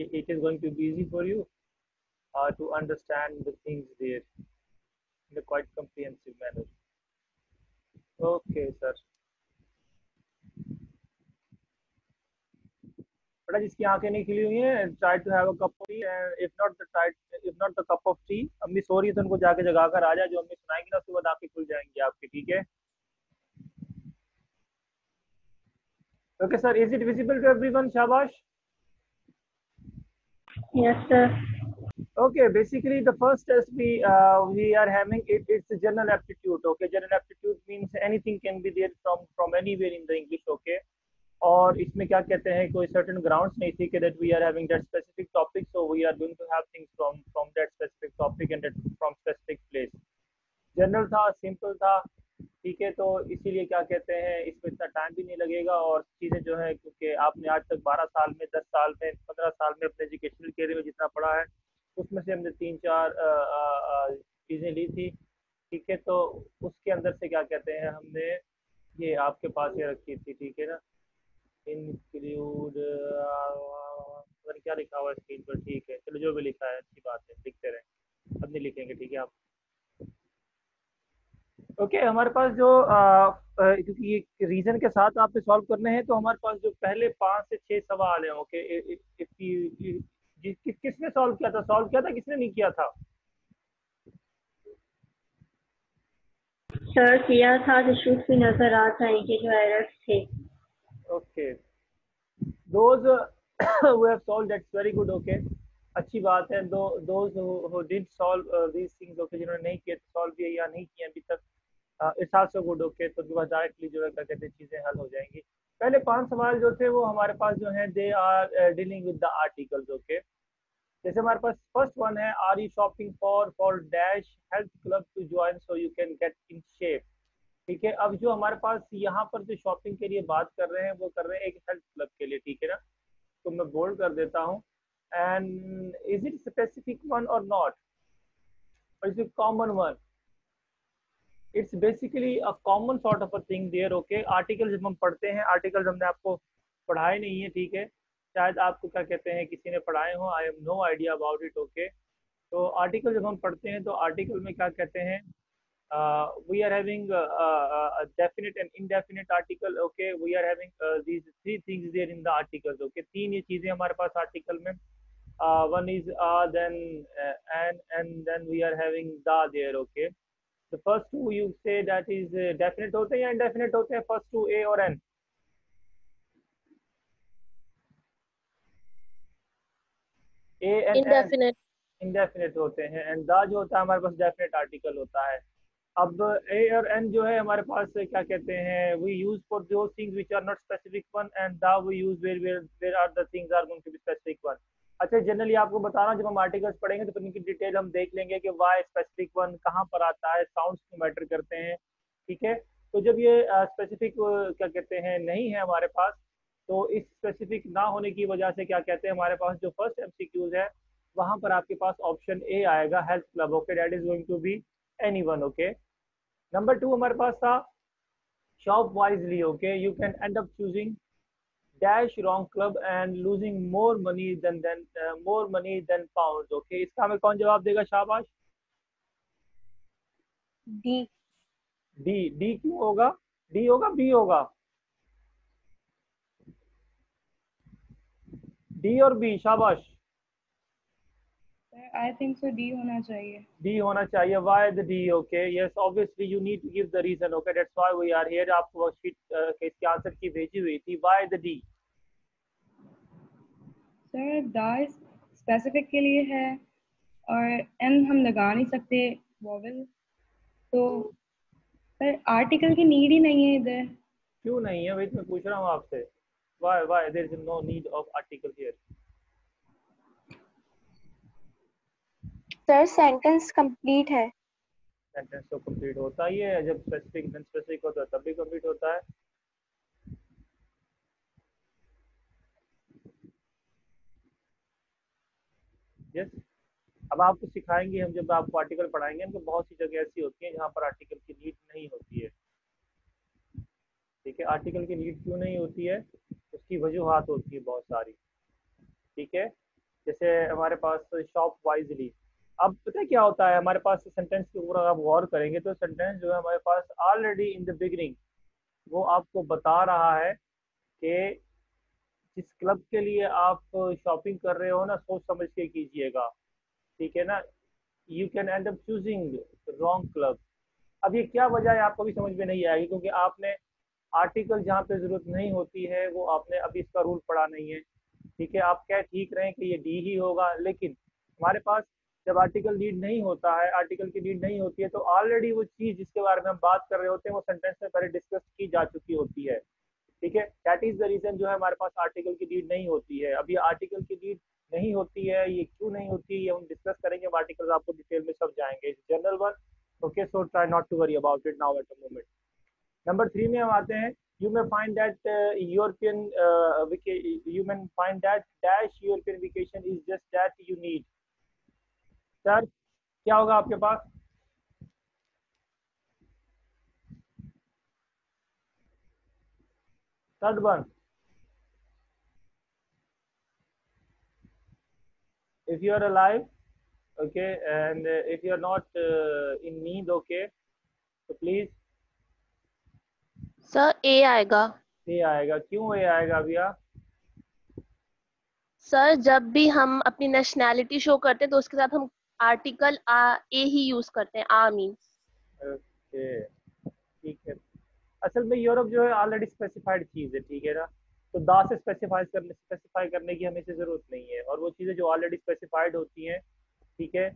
it is going to be easy for you to understand the things there in a quite comprehensive manner. Okay, sir. बेटा जिसकी आंखें नहीं खिली हुई हैं, try to have a cup of tea, and if not the cup of tea, अम्मी सो रही है तो उनको जाके जगा कर आ जाए, जो अम्मी सुनाएंगी ना उसके बाद आंखें खुल जाएंगी आपकी, ठीक है? Okay sir, is it visible to everyone? शाबाश. Yes, sir. Okay, basically the first test we are having it's general aptitude. Okay, general aptitude means anything can be there from anywhere in the English. Okay, और इसमें क्या कहते हैं, कोई certain grounds नहीं थी कि that we are having that specific topic, so we are going to have things from that specific topic and that from specific place. General था, सिंपल था, ठीक है, तो इसीलिए क्या कहते हैं, इसमें इतना टाइम भी नहीं लगेगा और चीज़ें जो है, क्योंकि आपने आज तक 12 साल में, 10 साल में, 15 साल में अपने एजुकेशनल कैरियर में जितना पढ़ा है उसमें से हमने 3-4 चीज़ें ली थी, ठीक है, तो उसके अंदर से क्या कहते हैं, हमने ये आपके पास ये रखी थी, ठीक है ना, इंक्लूड क्या लिखा हुआ है स्क्रीन पर, ठीक है, चलो जो भी लिखा है अच्छी बात है, लिखते रहें, अब नहीं लिखेंगे, ठीक है आप. ओके हमारे पास जो क्योंकि ये रीजन के साथ आपने सॉल्व करने हैं, तो हमारे पास जो पहले 5 से 6 सवाल हैं, ओके, किसने सॉल्व किया था, किसने नहीं किया था? सर किया था, इश्यूज भी नजर आ जाएंगे जो एरर्स थे. Okay, those who have solved, that's very good. Okay, अच्छी बात है. Those who did solve these things, okay, जिन्होंने नहीं किए सॉल्व किए या नहीं किए अभी तक, इट्स आल्सो गुड. ओके, तो डायरेक्टली जो है क्या कहते हैं, चीज़ें हल हो जाएंगी. पहले 5 सवाल जो थे वो हमारे पास जो है they are dealing with the articles. Okay, जैसे हमारे पास फर्स्ट वन है, are you shopping for dash health club to join so you can get in shape. ठीक है, अब जो हमारे पास यहाँ पर जो शॉपिंग के लिए बात कर रहे हैं वो कर रहे हैं एक हेल्थ क्लब के लिए, ठीक है ना, तो मैं बोल्ड कर देता हूँ. And is it specific one or not, or is it common one? It's basically a common sort of a thing there. Okay, article जब हम पढ़ते हैं, आर्टिकल हमने आपको पढ़ाए नहीं है, ठीक है, शायद आपको क्या कहते हैं किसी ने पढ़ाए हो, I have no idea about it. Okay, तो आर्टिकल जब हम पढ़ते हैं तो आर्टिकल में क्या कहते हैं, we are having a definite and indefinite article. Okay, we are having these 3 things there in the articles. Okay, 3 ये चीजें हमारे पास आर्टिकल में, one is then and then we are having the there. Okay, the first two you say that is definite होते हैं या indefinite होते हैं, first two A और N? A and indefinite. indefinite होते हैं, and the जो होता है हमारे पास definite article होता है. अब ए और एन जो है हमारे पास क्या कहते हैं, we use for the things which are not specific one, and the we use where are the things are going to be specific one. अच्छा, जनरली आपको बताना, जब हम आर्टिकल्स पढ़ेंगे तो फिर इनकी डिटेल हम देख लेंगे कि वाई स्पेसिफिक वन कहाँ पर आता है, साउंड्स क्यों मैटर करते हैं, ठीक है. तो जब ये स्पेसिफिक क्या कहते हैं नहीं है हमारे पास, तो इस स्पेसिफिक ना होने की वजह से क्या कहते हैं, हमारे पास जो फर्स्ट एमसीक्यूज है वहां पर आपके पास ऑप्शन ए आएगा, health club. Okay, that is going to be anyone. Okay, number 2 हमारे पास था shop wisely. Okay, you can end up choosing dash wrong club and losing more money than pound. Okay, इसका हमें कौन जवाब देगा? शाबाश. D. डी क्यों होगा? डी होगा, बी होगा? डी और बी, शाबाश. आई थिंक सो डी होना चाहिए. डी होना चाहिए. Why the D? Okay, yes, obviously you need to give the reason. Okay, that's why we are here. आपको वर्कशीट के इसके आंसर की भेजी हुई थी. Why the D? Sir the specific के लिए है और एन हम लगा नहीं सकते वोवेल, तो सर आर्टिकल की नीड ही नहीं है इधर. क्यों नहीं है? वही तो मैं पूछ रहा हूँ आपसे. Why there is no need of article here? Sir sentence complete है. सेंटेंस तो कंप्लीट होता ही है, जब स्पेसिफिक नॉन स्पेसिफिक होता है तब भी कंप्लीट होता है. यस, अब आपको सिखाएंगे हम, जब आपको आर्टिकल पढ़ाएंगे तो बहुत सी जगह ऐसी होती है जहाँ पर आर्टिकल की नीड नहीं होती है. ठीक है, आर्टिकल की नीड क्यों नहीं होती है, उसकी वजूहात होती है बहुत सारी. ठीक है, जैसे हमारे पास शॉप वाइजली। अब पता है क्या होता है, हमारे पास सेंटेंस के ऊपर आप गौर करेंगे तो सेंटेंस जो है हमारे पास ऑलरेडी इन द बिगिनिंग वो आपको बता रहा है कि जिस क्लब के लिए आप शॉपिंग कर रहे हो ना, सोच समझ के कीजिएगा, ठीक है ना। You can end up choosing wrong club. अब ये क्या वजह है आपको भी समझ में नहीं आएगी, क्योंकि आपने आर्टिकल जहाँ पे जरूरत नहीं होती है वो आपने अभी इसका रूल पढ़ा नहीं है, ठीक है। आप कह ठीक रहे हैं कि ये डी ही होगा, लेकिन हमारे पास जब आर्टिकल नीड नहीं होता है, आर्टिकल की नीड नहीं होती है, तो ऑलरेडी वो चीज़ जिसके बारे में हम बात कर रहे होते हैं वो सेंटेंस में पहले डिस्कस की जा चुकी होती है, ठीक है। दैट इज द रीजन जो है हमारे पास आर्टिकल की नीड नहीं होती है। अब ये आर्टिकल की नीड नहीं होती है, ये क्यों नहीं होती है, ये हम डिस्कस करेंगे। आर्टिकल आपको डिटेल में सब जाएंगे, general one. Okay, so try not to worry about it now at the moment. Number 3 में हम आते हैं। You may find that European you may find that dash European vacation is just that you need. Sir क्या होगा आपके पास? Third one, if you are alive, okay, and if you are not in need, okay, तो please sir ए आएगा। ए आएगा। क्यों ए आएगा भैया? सर जब भी हम अपनी नेशनैलिटी शो करते हैं तो उसके साथ हम आर्टिकल ए ही यूज करते हैं, आ मीन्स। ओके, ठीक है। असल में यूरोप जो है ऑलरेडी स्पेसिफाइड चीज़ है, ठीक है ना। तो दा से स्पेसिफाई करने की हमें से ज़रूरत नहीं है, और वो चीज़ें जो ऑलरेडी स्पेसिफाइड होती हैं, ठीक है,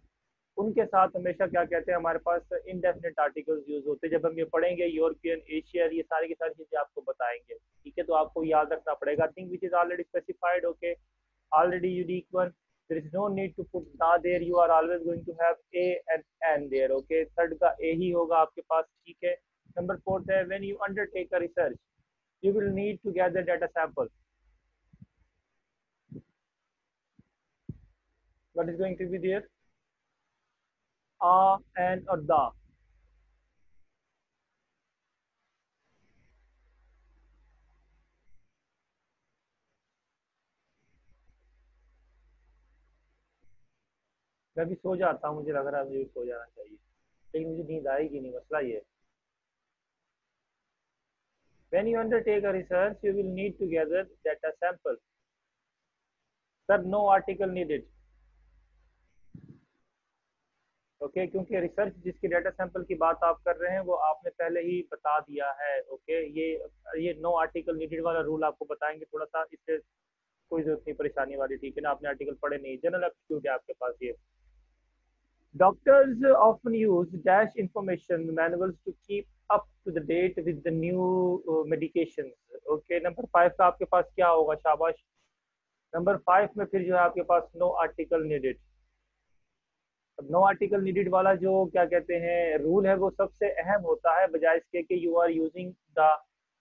उनके साथ हमेशा क्या कहते हैं, हमारे पास इनडेफिनेट आर्टिकल्स यूज होते हैं। जब हम ये पढ़ेंगे यूरोपियन, एशियर, ये सारी की सारी चीज़ें आपको बताएंगे, ठीक है। तो आपको याद रखना पड़ेगा, thing which is already specified, okay, already unique one, there is no need to put da there, you are always going to have a and n there, okay। Third का a ही होगा आपके पास, ठीक है। नंबर फोर्थ है, when you undertake a research you will need to gather data sample। what is going to be there? A and or da। मैं भी सो जाता हूँ, मुझे लग रहा है मुझे भी सो जाना चाहिए, लेकिन मुझे नींद आएगी नहीं, मसला ये है। when you undertake a research you will need to gather data sample। sir no article needed, okay, क्योंकि रिसर्च जिसकी डाटा सैंपल की बात आप कर रहे हैं वो आपने पहले ही बता दिया है, ओके। ये नो आर्टिकल नीडेड वाला रूल आपको बताएंगे थोड़ा सा, इससे कोई जरूरत नहीं परेशानी वाली, ठीक है ना। आपने आर्टिकल पढ़े नहीं, जनरल एप्टीट्यूड है आपके पास ये। Doctors often use dash information manuals to keep up to the date with the new medication, okay. Number 5 का आपके पास क्या होगा? शाबाश। नंबर 5 में फिर जो है आपके पास नो आर्टिकल नीडेड। अब नो आर्टिकल नीडेड वाला जो क्या कहते हैं रूल है, वो सबसे अहम होता है, बजाय इसके कि you are using the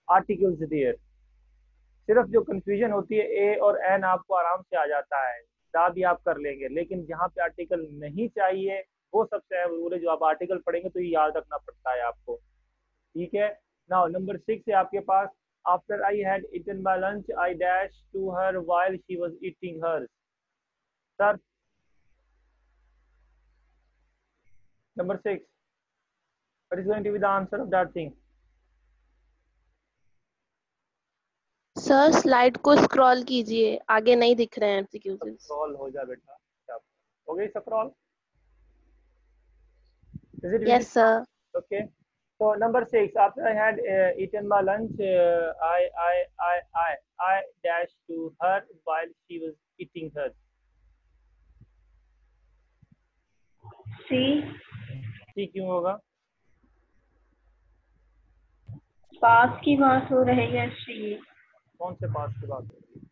articles there. सिर्फ जो कंफ्यूजन होती है, ए और एन आपको आराम से आ जाता है, दा भी आप कर लेंगे, लेकिन जहाँ पे आर्टिकल नहीं चाहिए वो सबसे अहम रूल है, जो आप आर्टिकल पढ़ेंगे तो ये याद रखना पड़ता है आपको, ठीक है। नाउ नंबर 6 है आपके पास। After I had eaten my lunch I dash to her while she was eating her. Sir number 6, what is going to be the answer of that thing? Sir slide को scroll कीजिए, आगे नहीं दिख रहे हैं एमसीक्यूज। स्क्रॉल हो जा बेटा, क्या हो गई scroll? Is it yes visible? Sir. Okay. So number 6, after I had eaten my lunch, I dashed to her while she was eating her। सी। सी क्यों होगा? पास की बात हो रही है, सी। कौन से पास की बात हो रही है?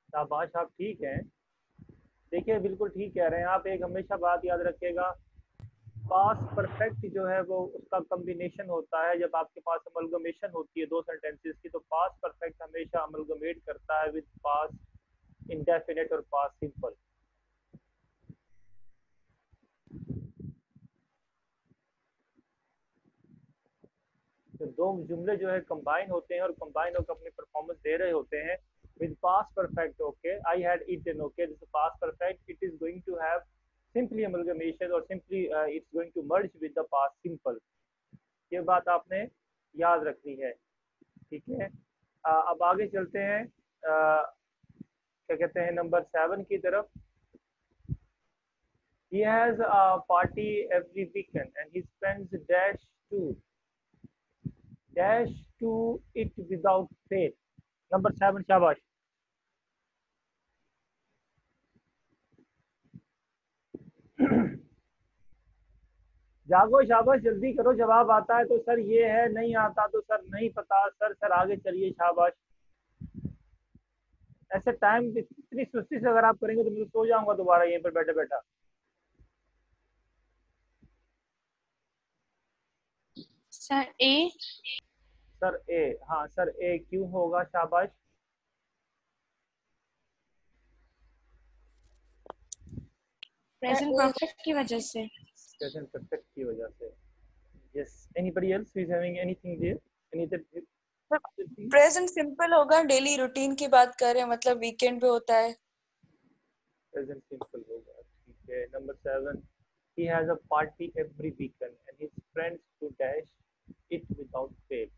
शाबाश, आप ठीक हैं। देखिए बिल्कुल ठीक कह रहे हैं आप। एक हमेशा बात याद रखिएगा, पास परफेक्ट जो है वो उसका कॉम्बिनेशन होता है। जब आपके पास अमलगमेशन होती है दो सेंटेंसेस की, तो पास परफेक्ट हमेशा अमलगमेट करता है विद पास इंडेफिनिट और पास सिंपल। जो दो जुमले जो है कंबाइन होते हैं और कंबाइन होकर अपनी परफॉर्मेंस दे रहे होते हैं with past perfect, okay, I had eaten, okay, this is past perfect, it is going to have simply amalgamation or simply it's going to merge with the past simple. ये बात आपने याद रखनी है, ठीक है। अब आगे चलते हैं, क्या कहते हैं, नंबर 7 की तरफ। He has a party every weekend and he spends dash to it without fail. Number 7, शाबाश। जागो, शाबाश, जल्दी करो, जवाब आता है तो सर ये है, नहीं आता तो सर नहीं पता, सर आगे चलिए, शाबाश। ऐसे टाइम इतनी सुस्ती से अगर आप करेंगे तो मैं सो जाऊंगा दोबारा यहीं पर बैठे बैठा। सर ए। सर ए, हाँ सर ए क्यों होगा, शाबाश। प्रेजेंट परफेक्ट की वजह से। प्रेजेंट परफेक्ट की वजह से। Yes, anybody else who is having anything there, any other? Present simple होगा, डेली रूटीन की बात कर रहे हैं, मतलब वीकेंड पे होता है। प्रेजेंट सिंपल होगा, ठीक है। Number 7, he has a party every weekend and his friends to dash it without fail।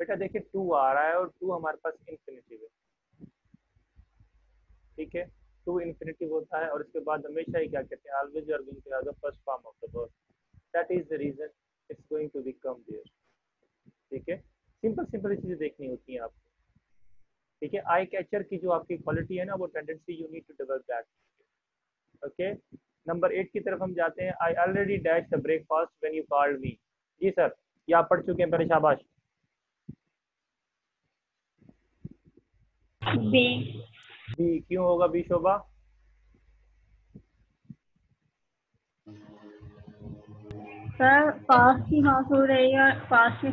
बेटा देखिए 2 आ रहा है और 2 हमारे पास इंफिनिटिव है, ठीक है। 2 इंफिनिटिव होता है और इसके बाद हमेशा ही क्या कहते हैं, always you are going to have the first form of the verb, that is the reason it's going to become there, ठीक है। सिंपल चीजें देखनी होती हैं आपको, ठीक है। आई कैचर की जो आपकी क्वालिटी है ना, वो tendency you need to develop that, okay. Number 8 की तरफ हम जाते हैं। I already dash the breakfast when you called me. जी सर, ये आप पढ़ चुके हैं पहले, शाबाश। बी। बी क्यों होगा, बी शोभा? सर पास्ट की बात हो रही है, पास्ट के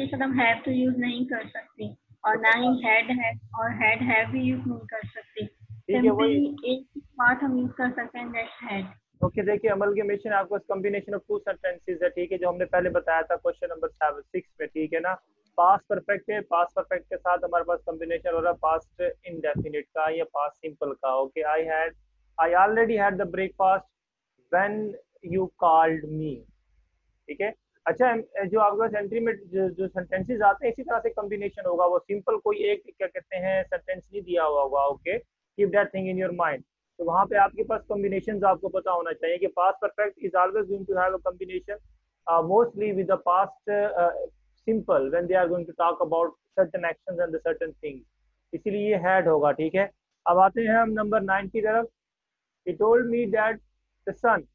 साथ हम हैव टू यूज नहीं कर सकते और ना ही हैड हैव भी यूज नहीं कर सकते। ठीक है, वही सिंपली एक पार्ट हम यूज कर सकते हैं, दैट्स हैड। ओके, देखिए अमलगमेशन आपको कॉम्बिनेशन ऑफ 2 सेंटेंसेस है, ठीक है, जो हमने पहले बताया था क्वेश्चन नंबर 6 में, ठीक है ना। पास्ट परफेक्ट है, पास्ट परफेक्ट के साथ हमारे पास कॉम्बिनेशन हो रहा है पास्ट इंडेफिनिट का या पास्ट सिंपल का, okay. I already had the breakfast when you called मी, ठीक है। अच्छा, जो आपके पास एंट्री में जो सेंटेंसेस आते हैं इसी तरह से कॉम्बिनेशन होगा, वो सिंपल कोई एक क्या कहते हैं सेंटेंस नहीं दिया हुआ होगा, okay. Keep that thing in your mind. तो वहाँ पे आपके पास कॉम्बिनेशंस आपको पता होना चाहिए कि past perfect is always going to have a combination mostly with the past simple when they are going to talk about certain actions and the certain things, इसीलिए ये हैड होगा, ठीक है। अब आते हैं हम नंबर 9 की तरफ। He told me that the sun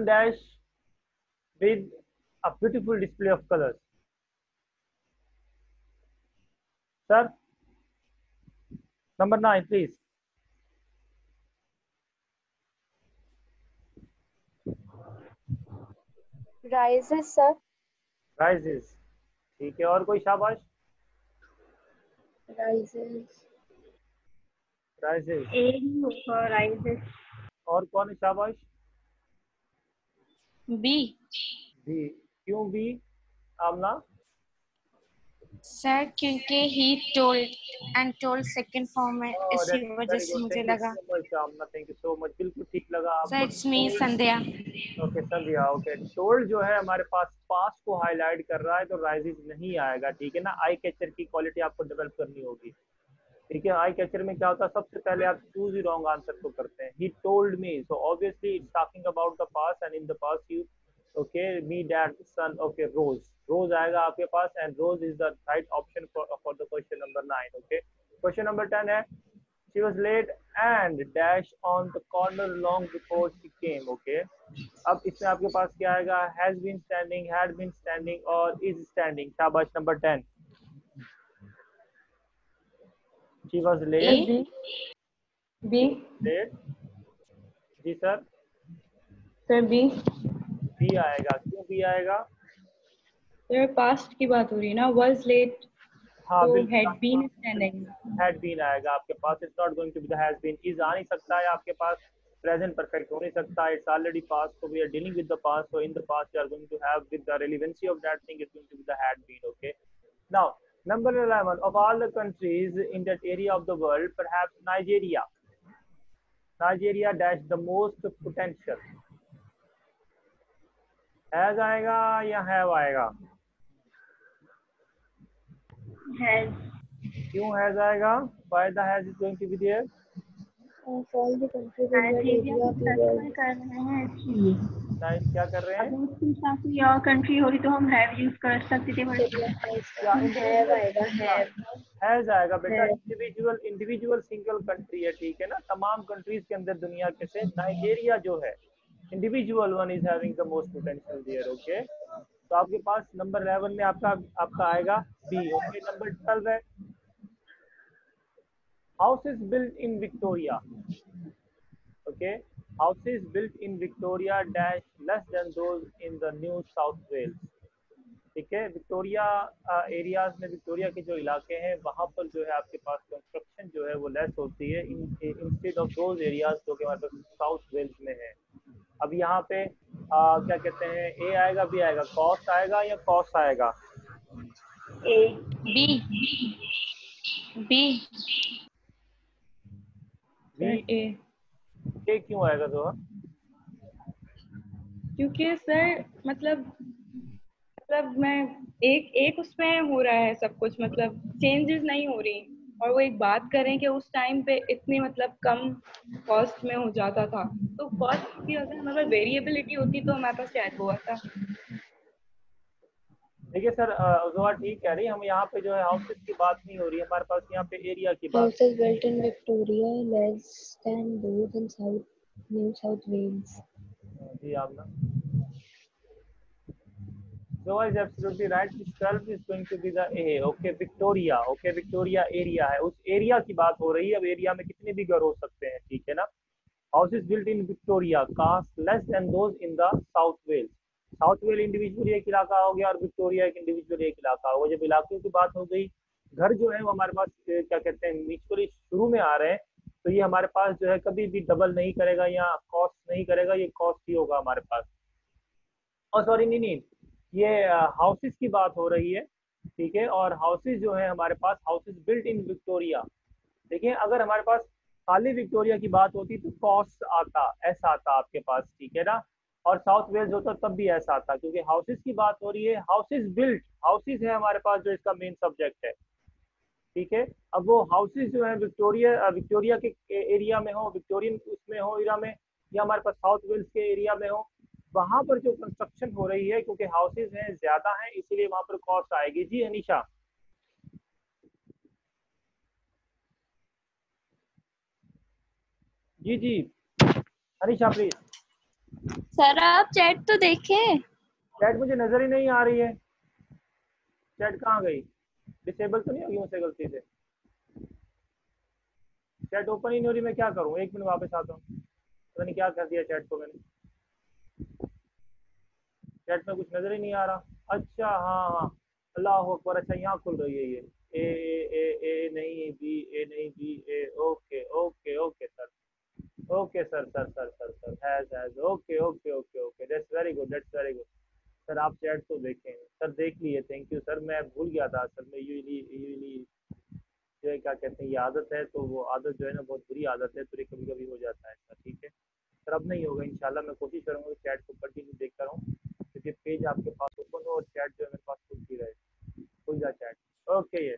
dash with a beautiful display of colors। Sir, number 9 please। rises sir। rises, ठीक है। और कोई, शाबाश। rises ए ही होगा, राइजेस। और कौन है, शाबाश? बी। बी क्यों बी, आमना? सर क्योंकि ही टोल्ड सेकंड फॉर्म है, इसी वजह से मुझे लगा। थैंक यू सो मच, बिल्कुल ठीक लगा सर आपको। It's me Sandhya. Okay Sandhya, okay. Told जो है हमारे पास पास्ट को हाईलाइट कर रहा है तो राइजेस नहीं आएगा, ठीक है ना। आई कैचर की क्वालिटी आपको डेवलप करनी होगी, ठीक है। आई कैचर में क्या होता है, सबसे पहले आप चूज रॉन्ग आंसर को करते हैं। He told me, so obviously it's talking about the past and in the past you, okay. Me dad son, okay. Rose आएगा आपके पास and rose is the right option for the question number 9, okay. Question number 10 है she was late and dash on the corner long before she came, okay। अब इसमें आपके पास क्या आएगा, has been standing, had been standing और is standing। शाबाश, number 10। she was late, B. late, जी sir. Sir B. B आएगा, क्यों बी आएगा? सर पास्ट की बात हो रही है ना, was late, हाँ तो बिल्कुल, had been standing। had been आएगा आपके पास। It's not going to be the has been. Is आ नहीं सकता है आपके पास, प्रेजेंट परफेक्ट हो नहीं सकता, it's already past, so we are dealing with the past, so in the past you are going to have with the relevancy of that thing is going to be the had been. Okay, now number 11, of all the countries in that area of the world, perhaps Nigeria dash the most potential. Has आएगा या have आएगा? Has. क्यों has आएगा? Why the has is going to be there? Of all the countries in that area of the world. कर रहे हैं इसलिए। Nice, क्या कर रहे हैं? अगर उसके साथ कोई और कंट्री होती तो हम हैव यूज कर सकते थे, बट have आएगा, have. हैज आएगा बेटा, इंडिविजुअल सिंगल कंट्री है, ठीक है ना, तमाम कंट्रीज के अंदर दुनिया के से नाइजीरिया जो है individual one is having the most potential there. Okay, तो आपके पास नंबर 11 में आपका आएगा बी। ओके, नंबर 12 है houses built in Victoria. Okay, houses built in Victoria dash less than those in the New South Wales. ठीक है, Victoria areas में, Victoria के जो इलाके हैं वहाँ पर जो है आपके पास कंस्ट्रक्शन जो है वो लेस होती है इंस्टेड ऑफ दोज एरियाज जो कि हमारे पास साउथ वेल्स में है। अब यहाँ पे क्या कहते हैं, ए आएगा बी आएगा, कॉस्ट आएगा या कॉस्ट आएगा? ए। बी बी ए क्यों आएगा? तो क्योंकि सर मतलब मैं एक उसमें हो रहा है सब कुछ, मतलब चेंजेस नहीं हो रही, और वो एक बात करें कि उस टाइम पे इतनी मतलब कम कॉस्ट में हो जाता था, तो कॉस्ट की अगर हमारे वेरिएबिलिटी होती तो हमारे पास क्या हुआ था। देखिए सर, जोआ ठीक कह रही है, हम यहाँ पे जो है हाउसेस की बात नहीं हो रही है, हमारे पास यहाँ पे एरिया की बात। Houses built in Victoria less than those in New South Wales. जी आप ना, Zoa is absolutely right. This 12 is going to be the A. Okay, Victoria. Okay, Victoria area है, उस एरिया की बात हो रही है। अब एरिया में कितने भी घर हो सकते हैं, ठीक है ना। Houses built in Victoria cost less than those in the South Wales. South well individually एक इलाका हो गया और विक्टोरिया एक इंडिविजुअली एक इलाका हो गया। जब इलाकों की बात हो गई, घर जो है वो हमारे पास क्या कहते हैं म्यूचुअली शुरू में आ रहे हैं, तो ये हमारे पास जो है कभी भी डबल नहीं करेगा या कॉस्ट नहीं करेगा, ये कॉस्ट ही होगा हमारे पास। और सॉरी नहीं, ये हाउसेस की बात हो रही है, ठीक है। और हाउसेस जो है हमारे पास, हाउसेस बिल्ट इन विक्टोरिया, देखिए अगर हमारे पास खाली विक्टोरिया की बात होती तो कॉस्ट आता, ऐसा आता आपके पास, ठीक है ना। और साउथ वेल्स होता तब भी ऐसा आता, क्योंकि हाउसेस की बात हो रही है। हाउसेस बिल्ट, हाउसेस है हमारे पास जो इसका मेन सब्जेक्ट है, ठीक है। अब वो हाउसेस जो है विक्टोरिया के एरिया में हो, विक्टोरियन उसमें हो एरिया में, या हमारे पास साउथ वेल्स के एरिया में हो, वहां पर जो कंस्ट्रक्शन हो रही है, क्योंकि हाउसेस हैं ज्यादा हैं, इसीलिए वहां पर कॉस्ट आएगी। जी अनीशा। जी जी अनीशा प्लीज। सर आप चैट तो देखें। चैट मुझे नजर ही नहीं आ रही है, चैट कहाँ गई? डिसेबल तो नहीं होगी मुझसे गलती से? चैट ओपन ही नहीं हो रही, मैं क्या करूँ? एक मिनट वापस आता हूँ, पता नहीं क्या कर दिया चैट को मैंने, चैट में कुछ नजर ही नहीं आ रहा। अच्छा हाँ, अल्लाह अकबर, अच्छा यहाँ खुल रही है ये, ए नहीं बी, ए नहीं B, A, okay okay okay sir, okay sir sir sir sir sir has okay okay okay okay, that's very good, that's very good sir. आप चैट तो देखें सर, देख लिए, थैंक यू सर। मैं भूल गया था असल में, यूजली जो है क्या कहते हैं ये आदत है, तो वो आदत जो है ना बहुत बुरी आदत है, तो ये कभी कभी हो जाता है सर, ठीक है सर। अब नहीं होगा इंशाल्लाह, मैं कोशिश करूँगा चैट को कंटिन्यू देखता रहूँ, क्योंकि पेज आपके पास ओपन हो और चैट जो है मेरे पास खुलती रहे, खुल जा चैट। ओके ये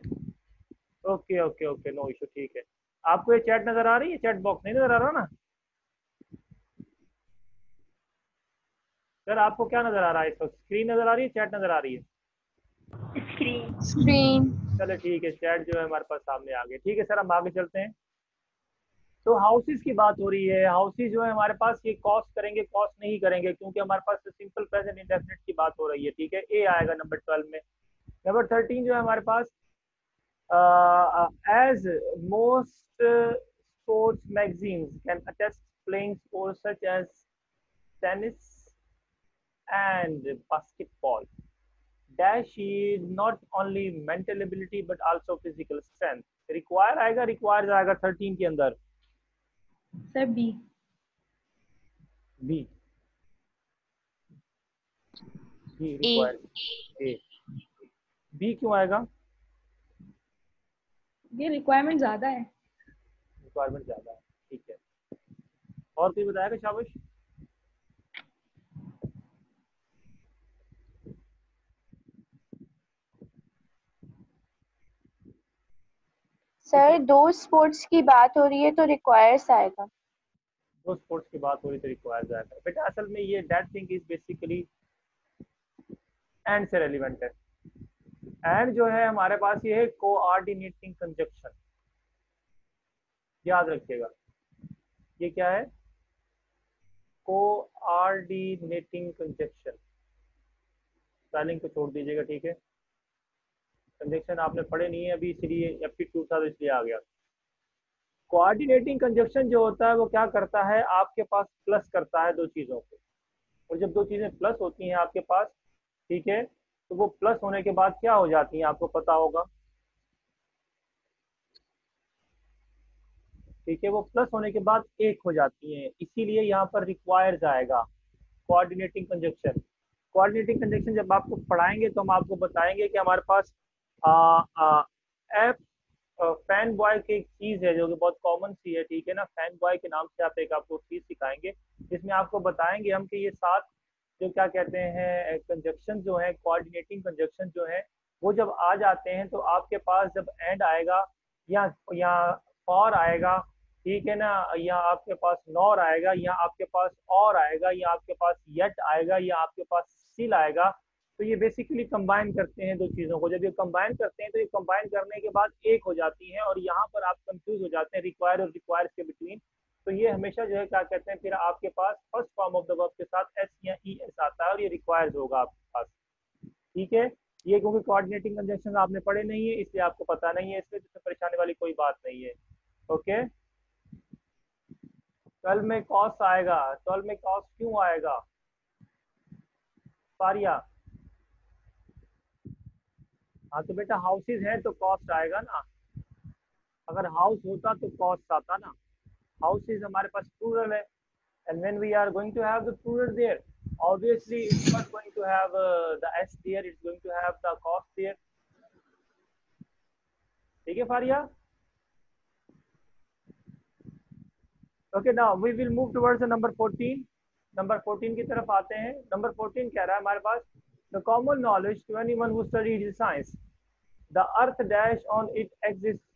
okay okay okay, no issue, ठीक है। आपको ये चैट नजर आ रही है? चैट बॉक्स नहीं नजर आ रहा ना सर? आपको क्या नजर आ रहा है इस वक्त? स्क्रीन नजर आ रही है, चैट नजर आ रही है? स्क्रीन। चलो ठीक है, चैट जो है हमारे पास सामने आ गई, ठीक है सर। हम आगे चलते हैं। तो हाउसेस की बात हो रही है, हाउसेस जो है हमारे पास ये कॉस्ट करेंगे, कॉस्ट नहीं करेंगे, क्योंकि हमारे पास सिंपल प्रेजेंट इंडेफिनिट की बात हो रही है, ठीक है। ए आएगा नंबर 12 में। नंबर 13 जो है हमारे पास, as most sports magazines can attest playing sports such as tennis and basketball dash is not only mental ability but also physical strength। require आएगा, requires आएगा 13 के अंदर। Sir B. B, B required, A, B क्यों आएगा? ये requirement ज्यादा है। Requirement ज्यादा है, ठीक है। और कोई बताएगा? शाबाश। सर दो स्पोर्ट्स की बात हो रही है तो रिक्वायर्स आएगा। दो स्पोर्ट्स की बात हो रही तो रिक्वायर्ड आएगा बेटा। असल में ये that thing is basically and से रेलिवेंट है। एंड जो है हमारे पास ये है कोऑर्डिनेटिंग कंजक्शन, याद रखिएगा। ये क्या है? Coordinating conjunction. स्पेलिंग को छोड़ दीजिएगा, ठीक है। कंजक्शन आपने पढ़े नहीं है अभी, इसलिए एप्टीट्यूड था तो इसलिए आ गया। कोऑर्डिनेटिंग कंजक्शन जो होता है वो क्या करता है, आपके पास प्लस करता है दो चीज़ों को। और जब दो चीज़ें प्लस होती हैं आपके पास, ठीक है, तो वो प्लस होने के बाद क्या हो जाती हैं आपको पता होगा, ठीक है। वो प्लस होने के बाद एक हो जाती हैं, इसीलिए यहाँ पर रिक्वायर्स आएगा कोऑर्डिनेटिंग कंजक्शन। कोऑर्डिनेटिंग कंजक्शन जब आपको पढ़ाएंगे तो हम आपको बताएंगे कि हमारे पास एफ फैन बॉय की एक चीज़ है जो कि बहुत कॉमन सी है, ठीक है ना। फैन बॉय के नाम से आप एक आपको चीज़ सिखाएंगे जिसमें आपको बताएंगे हम कि ये सात जो क्या कहते हैं कंजक्शन जो है, कोऑर्डिनेटिंग कंजक्शन जो है, वो जब आ जाते हैं तो आपके पास जब एंड आएगा या और आएगा, ठीक है ना, या आपके पास नॉर आएगा, या आपके पास और आएगा, या आपके पास येट आएगा, या आपके पास स्टिल आएगा, तो ये बेसिकली कंबाइन करते हैं दो चीज़ों को। जब ये कंबाइन करते हैं तो ये कंबाइन करने के बाद एक हो जाती हैं, और यहाँ पर आप कंफ्यूज हो जाते हैं रिक्वायर और रिक्वायर्स के बिटवीन। तो ये हमेशा जो है क्या कहते हैं, फिर आपके पास first form of the verb के साथ एस या ई एस आता है और ये रिक्वायर्स होगा आपके पास, ठीक है। ये क्योंकि कोऑर्डिनेटिंग कंजक्शन आपने पढ़े नहीं है इसलिए आपको पता नहीं है, इसलिए इससे परेशानी वाली कोई बात नहीं है। ओके, कल में कॉस्ट आएगा, कल में कॉस्ट क्यों आएगा फारिया? हाँ तो बेटा हाउसेज हैं तो कॉस्ट आएगा ना, अगर हाउस होता तो कॉस्ट आता ना। हाउसेज हमारे पास प्लूरल है, and when we are going to have the plural there, obviously it's not going to have the s there, it's going to have the cost there, ठीक है Faria? Okay, now we will move towards the number 14. Number 14 की तरफ आते हैं। Number 14 कह रहा है हमारे पास, the common knowledge to anyone who studied science, the earth dash on it exists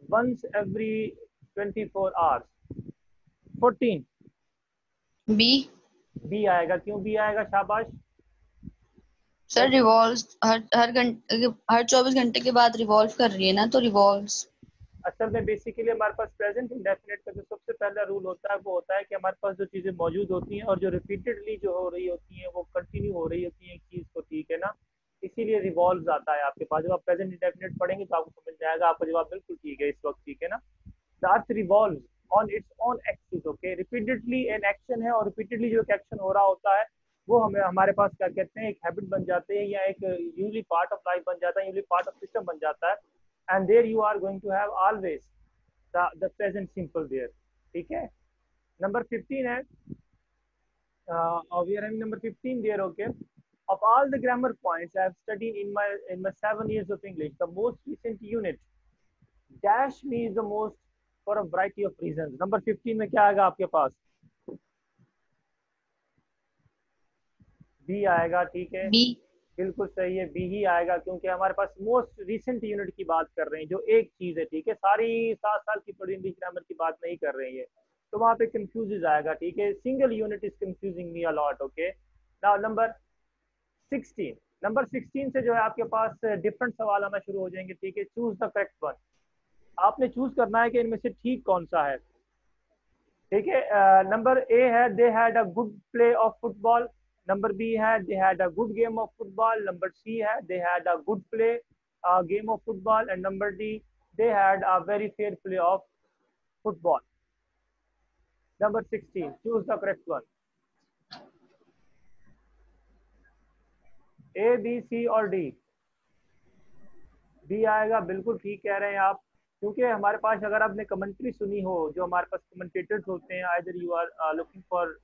once every 24 hours. 14 B. B आएगा, क्यों बी आएगा? शाबाश। सर रिवॉल्व हर 24 घंटे के बाद रिवॉल्व कर रही है ना, तो रिवॉल्व्स। असल में बेसिकली हमारे पास प्रेजेंट इंडेफिनिट का जो सबसे पहला रूल होता है वो होता है कि हमारे पास जो चीज़ें मौजूद होती हैं और जो रिपीटेडली जो हो रही होती हैं वो कंटिन्यू हो रही होती हैं एक चीज़ को, ठीक है ना, इसीलिए रिवॉल्व आता है आपके पास। जब आप प्रेजेंट इंडेफिनिट पढ़ेंगे तो आपको समझ जाएगा, आपका जवाब बिल्कुल ठीक है इस वक्त, ठीक है ना। The earth revolve on its own axis, okay. Repeatedly an action है और रिपीटेडली जो एक एक्शन हो रहा होता है वो हमें हमारे पास क्या कहते हैं, एक हैबिट बन जाते हैं या एक यूजली पार्ट ऑफ लाइफ बन जाता है, यूजली पार्ट ऑफ सिस्टम बन जाता है। and there you are going to have always the present simple there, ठीक है। नंबर 15 है, we are having number 15 there, okay. Of all the grammar points I have studied in my 7 years of English, the most recent unit dash me is the most for a variety of reasons. Number 15 में क्या आएगा आपके पास? B आएगा, ठीक है, B. बिल्कुल सही है, बी ही आएगा, क्योंकि हमारे पास मोस्ट रिसेंट यूनिट की बात कर रहे हैं जो एक चीज है, ठीक है। सारी 7 साल की पढ़ी इंग्लिश ग्रामर की बात नहीं कर रही है, तो वहां पे कंफ्यूज आएगा, ठीक है। Single unit is confusing me a lot, okay. Now number 16, number 16 से जो है आपके पास डिफरेंट सवाल आना शुरू हो जाएंगे, ठीक है। चूज द करेक्ट वन, आपने चूज करना है कि इनमें से ठीक कौन सा है, ठीक है। नंबर ए है, they had a good play of football. Number B है, they had a good game of football. Number C है, they had a good play game of football. And number D, they had a very fair play of football. Number 16, choose the correct one, A B C और D. D आएगा, बिल्कुल ठीक कह रहे हैं आप, क्योंकि हमारे पास अगर आपने कमेंट्री सुनी हो, जो हमारे पास कमेंटेटर्स होते हैं, either you are looking for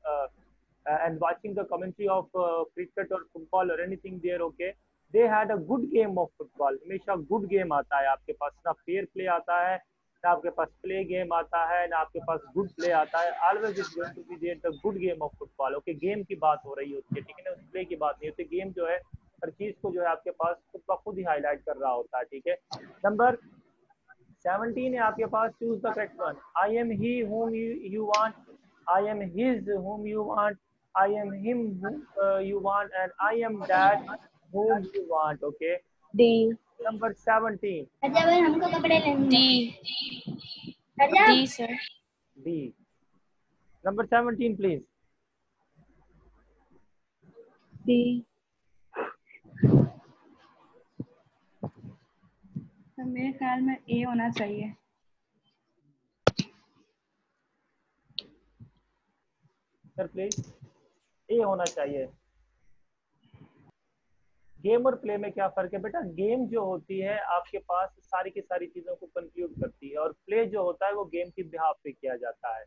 and watching the commentary of cricket or football or anything there, okay, they had a good game of football. हमेशा good game आता है आपके पास, ना fair play आता है, ना आपके पास play game आता है, ना आपके पास good play आता है. Always is going to be there the good game of football. Okay, game की बात हो रही होती है, ठीक है ना, play की बात नहीं होती. गेम जो है हर चीज को जो है आपके पास खुद ब खुद ही हाईलाइट कर रहा होता है, ठीक है. नंबर 17 है आपके पास, choose the correct one. I am he whom you want, I am his whom you want, I am him whom you want, and I am that whom you want. Okay. D. Number 17. हमको कपड़े लेने D sir. D. Number 17 please. D. तो मेरे ख्याल में ए होना चाहिए. Sir please. ए होना चाहिए. गेम और प्ले में क्या फर्क है बेटा? गेम जो होती है आपके पास सारी की सारी चीजों को कंक्लूड करती है, और प्ले जो होता है वो गेम की बिहाफ पे किया जाता है,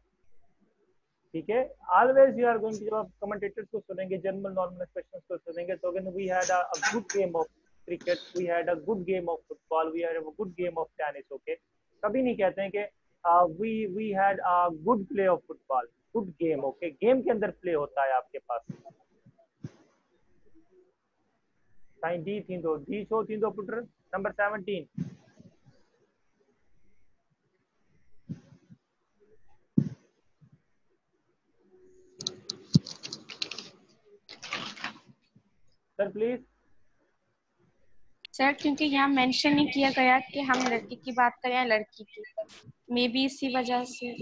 ठीक है. Always you are going to, जब आप कमेंटेटर्स को सुनेंगे, जनरल नॉर्मल एक्सप्रेशंस को सुनेंगे, तो again we had a good game of cricket, we had a good game of football, we had a good game of tennis. Okay, कभी नहीं कहते हैं कि we had a good play of football, good game. Okay, game के अंदर play होता है आपके पास. साइन डी थी दो, डी शो थी दो putter. Number 17. Sir please. Sir क्योंकि यहाँ मेंशन नहीं किया गया कि हम लड़की की बात करें या लड़की की, मे बी इसी वजह से.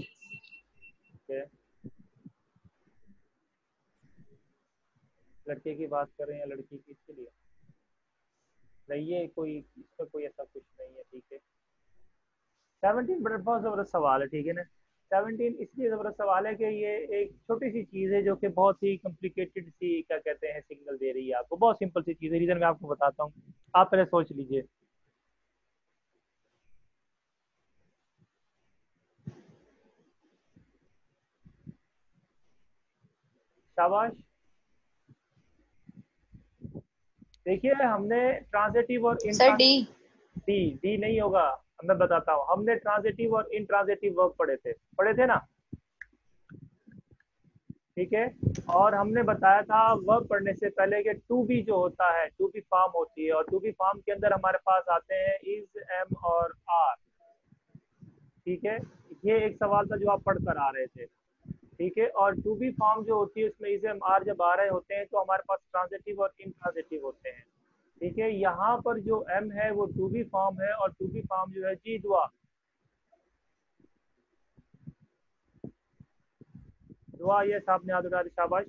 okay. लड़के की बात कर रहे हैं या लड़की की, इसके लिए नहीं, ये कोई इसका कोई ऐसा कुछ नहीं है, ठीक है. 17 बड़ा बहुत ज़बरदस्त सवाल है, ठीक है ना. 17 इसलिए ज़बरदस्त सवाल है कि ये एक छोटी सी चीज़ है जो कि बहुत ही कॉम्प्लिकेटेड सी, क्या कहते हैं, सिग्नल दे रही है आपको. बहुत सिंपल सी चीज़ है, रीज़न मैं आपको बताता हूँ, आप पहले सोच लीजिए. शाबाश. देखिए हमने ट्रांजिटिव और सर डी. डी नहीं होगा, मैं बताता हूँ. हमने ट्रांजिटिव और इंट्रांजिटिव वर्ब पढ़े थे ना, ठीक है. और हमने बताया था वर्ब पढ़ने से पहले कि टू बी जो होता है, टू बी फॉर्म होती है, और टू बी फॉर्म के अंदर हमारे पास आते हैं इज, एम और आर, ठीक है. ये एक सवाल था जो आप पढ़ कर आ रहे थे, ठीक है. और टू बी फॉर्म जो होती है उसमें इज, एम, आर जब आ रहे होते हैं तो हमारे पास ट्रांजिटिव और इंट्रांजिटिव होते हैं, ठीक है. यहाँ पर जो एम है वो टू बी फॉर्म है, और टू बी फॉर्म जो है जी दुआ, दुआ, ये साहब ने याद उठा दी, शाबाश.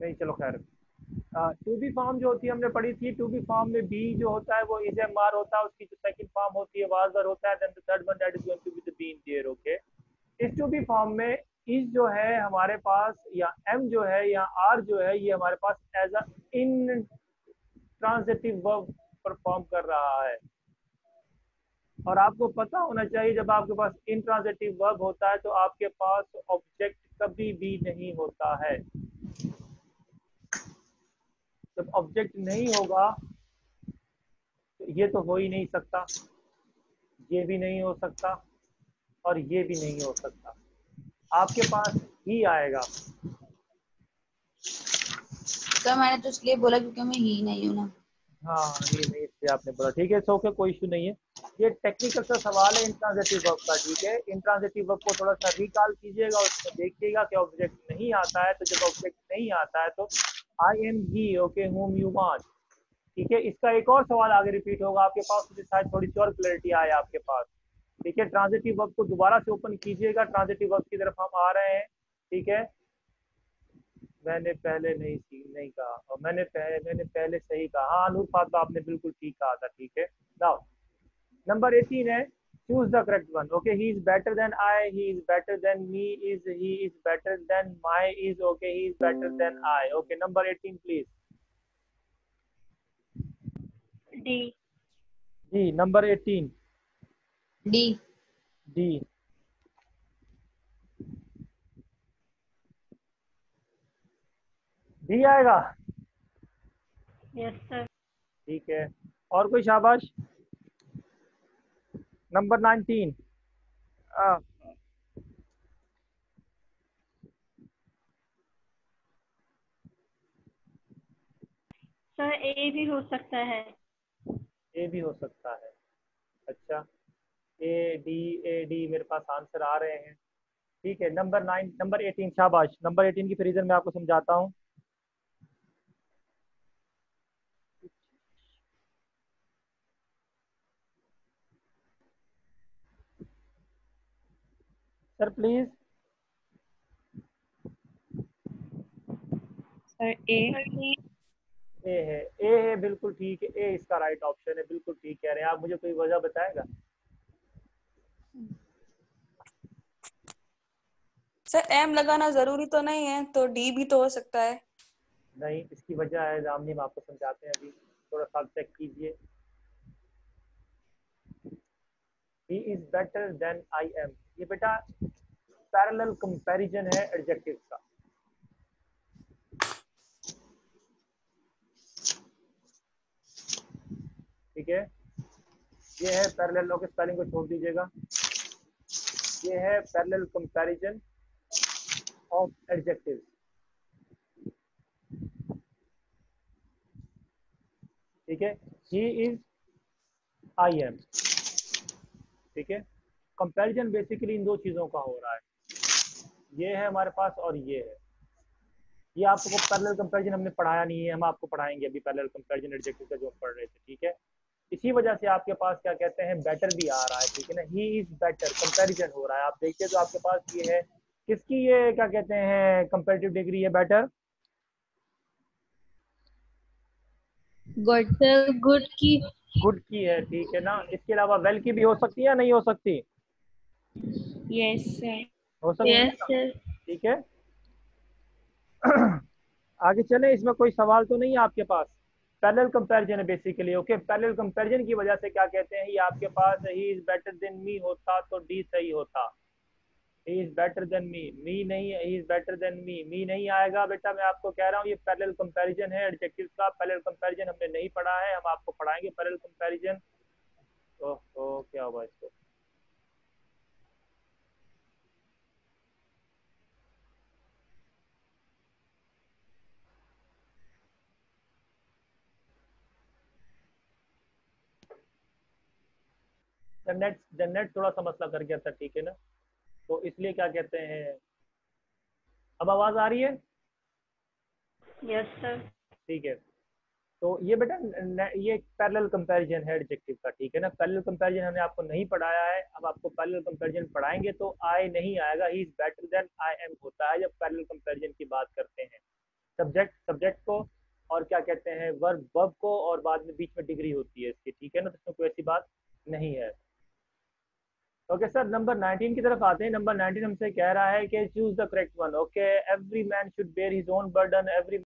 नहीं चलो खैर. टू बी फॉर्म जो होती है हमने पढ़ी थी, टू बी फॉर्म में बी जो होता है वो इज, एम, आर होता है, उसकी जो सेकंड फॉर्म होती है वाज, वर होता है, then the third one that is going to be the B in there. Okay, इस टू बी फॉर्म में इज जो है हमारे पास, या एम जो है, या आर जो है, ये हमारे पास as a intransitive verb perform कर रहा है. और आपको पता होना चाहिए जब आपके पास इंट्रांजिटिव वर्ब होता है तो आपके पास ऑब्जेक्ट कभी भी नहीं होता है. जब ऑब्जेक्ट नहीं होगा तो ये तो हो ही नहीं सकता, ये भी नहीं हो सकता, और ये भी नहीं हो सकता. आपके पास ही आएगा. सर मैंने तो इसलिए बोला क्योंकि मैं ही नहीं हूँ ना. हाँ, ये नहीं, इसलिए आपने बोला, ठीक है. सो कोई इशू नहीं है. ये टेक्निकल सा सवाल है इंट्रांजिटिव वर्ब का, ठीक है. इंट्रांजिटिव वर्ब को थोड़ा सा रिकॉल कीजिएगा, उसमें देखिएगा कि ऑब्जेक्ट नहीं आता है, तो जब ऑब्जेक्ट नहीं आता है तो आई am he, okay, whom you want, ठीक है. इसका एक और सवाल आगे रिपीट होगा आपके पास, मुझे शायद थोड़ी सी और क्लैरिटी आए आपके पास, ठीक है. ट्रांजिटिव वर्ब को दोबारा से ओपन कीजिएगा, ट्रांजिटिव वर्ब की तरफ हम आ रहे हैं, ठीक है. मैंने पहले नहीं कहा, और मैंने पहले सही कहा. हाँ नूर फातमा, आपने बिल्कुल ठीक कहा था, ठीक है. नाउ नंबर 18 है choose the correct one. Okay, he is better than I, he is better than me, he is better than my, is okay, he is better than I. Okay, number 18 please. D. D. Number 18. D. D. D आएगा। Yes sir. ठीक है, और कोई शाबाश। Number 19। Sir A भी हो सकता है। ए भी हो सकता है। अच्छा, ए डी मेरे पास आंसर आ रहे हैं। ठीक है, नंबर 18 शाबाश। नंबर 18 की फिर रीजन मैं आपको समझाता हूँ। Sir please. सर ए। ए है बिल्कुल ठीक है, ए इसका राइट ऑप्शन है, बिल्कुल ठीक कह रहे हैं आप। मुझे कोई वजह बताएगा? सर एम लगाना जरूरी तो नहीं है, तो डी भी तो हो सकता है। नहीं, इसकी वजह है जामनी, हम आपको समझाते हैं अभी, थोड़ा सा चेक कीजिए। He is better than I am, ये बेटा पैरेलल कंपैरिजन है एडजेक्टिव का। ठीक है, ये है पैरेलल, ओके स्पेलिंग को छोड़ दीजिएगा। ये है पैरेलल कंपैरिजन ऑफ एडजेक्टिव। ठीक है, ही इज आई एम। ठीक है, कंपैरिजन बेसिकली इन दो चीजों का हो रहा है, ये है हमारे पास और ये है। ये आपको पैरेलल कंपैरिजन हमने पढ़ाया नहीं है, हम आपको पढ़ाएंगे अभी पैरेलल कंपैरिजन एडजेक्टिव का जो हम पढ़ रहे थे। ठीक है, इसी वजह से आपके पास क्या कहते हैं बेटर भी आ रहा है। ठीक है ना, ही इज बेटर, कंपैरिजन हो रहा है। आप देखिए तो आपके पास ये है, किसकी ये क्या कहते हैं कंपैरेटिव डिग्री है बेटर? गुड की। गुड की है। ठीक है ना, इसके अलावा वेल की भी हो सकती है या नहीं हो सकती? Yes sir. हो सकती है ना? ठीक है आगे चले, इसमें कोई सवाल तो नहीं है आपके पास? पैरेलल कंपैरिजन है बेसिकली। ओके, पैरेलल कंपैरिजन की वजह से क्या कहते हैं, ये आपके पास he is better than me होता तो डी सही होता। He is better than me नहीं है, he is better than me नहीं आएगा बेटा। मैं आपको कह रहा हूँ ये पैरेलल कंपैरिजन है एडजेक्टिव का। पैरेलल कंपैरिजन हमने नहीं पढ़ा है, हम आपको पढ़ाएंगे पैरेलल कंपैरिजन। ओह क्या हुआ इसको? नेट थोड़ा सा मसला कर गया था। ठीक है ना, तो इसलिए क्या कहते हैं, अब आवाज आ रही है? Yes sir. ठीक है, तो ये बेटा ये पैरेलल कंपैरिजन है एडजेक्टिव का। ठीक है ना, पैरेलल कंपैरिजन हमने आपको नहीं पढ़ाया है, अब आपको पैरेलल कंपैरिजन पढ़ाएंगे। तो आई नहीं आएगा, he is better than I am होता है जब पैरेलल कंपैरिजन की बात करते हैं। सब्जेक्ट को और क्या कहते हैं वर्ब को, और बाद में बीच में डिग्री होती है इसकी। ठीक है ना, तो इसमें कोई ऐसी बात नहीं है। ओके सर, नंबर 19 की तरफ आते हैं। नंबर 19 हमसे कह रहा है कि choose the correct one. Okay, every man should bear his own burden, every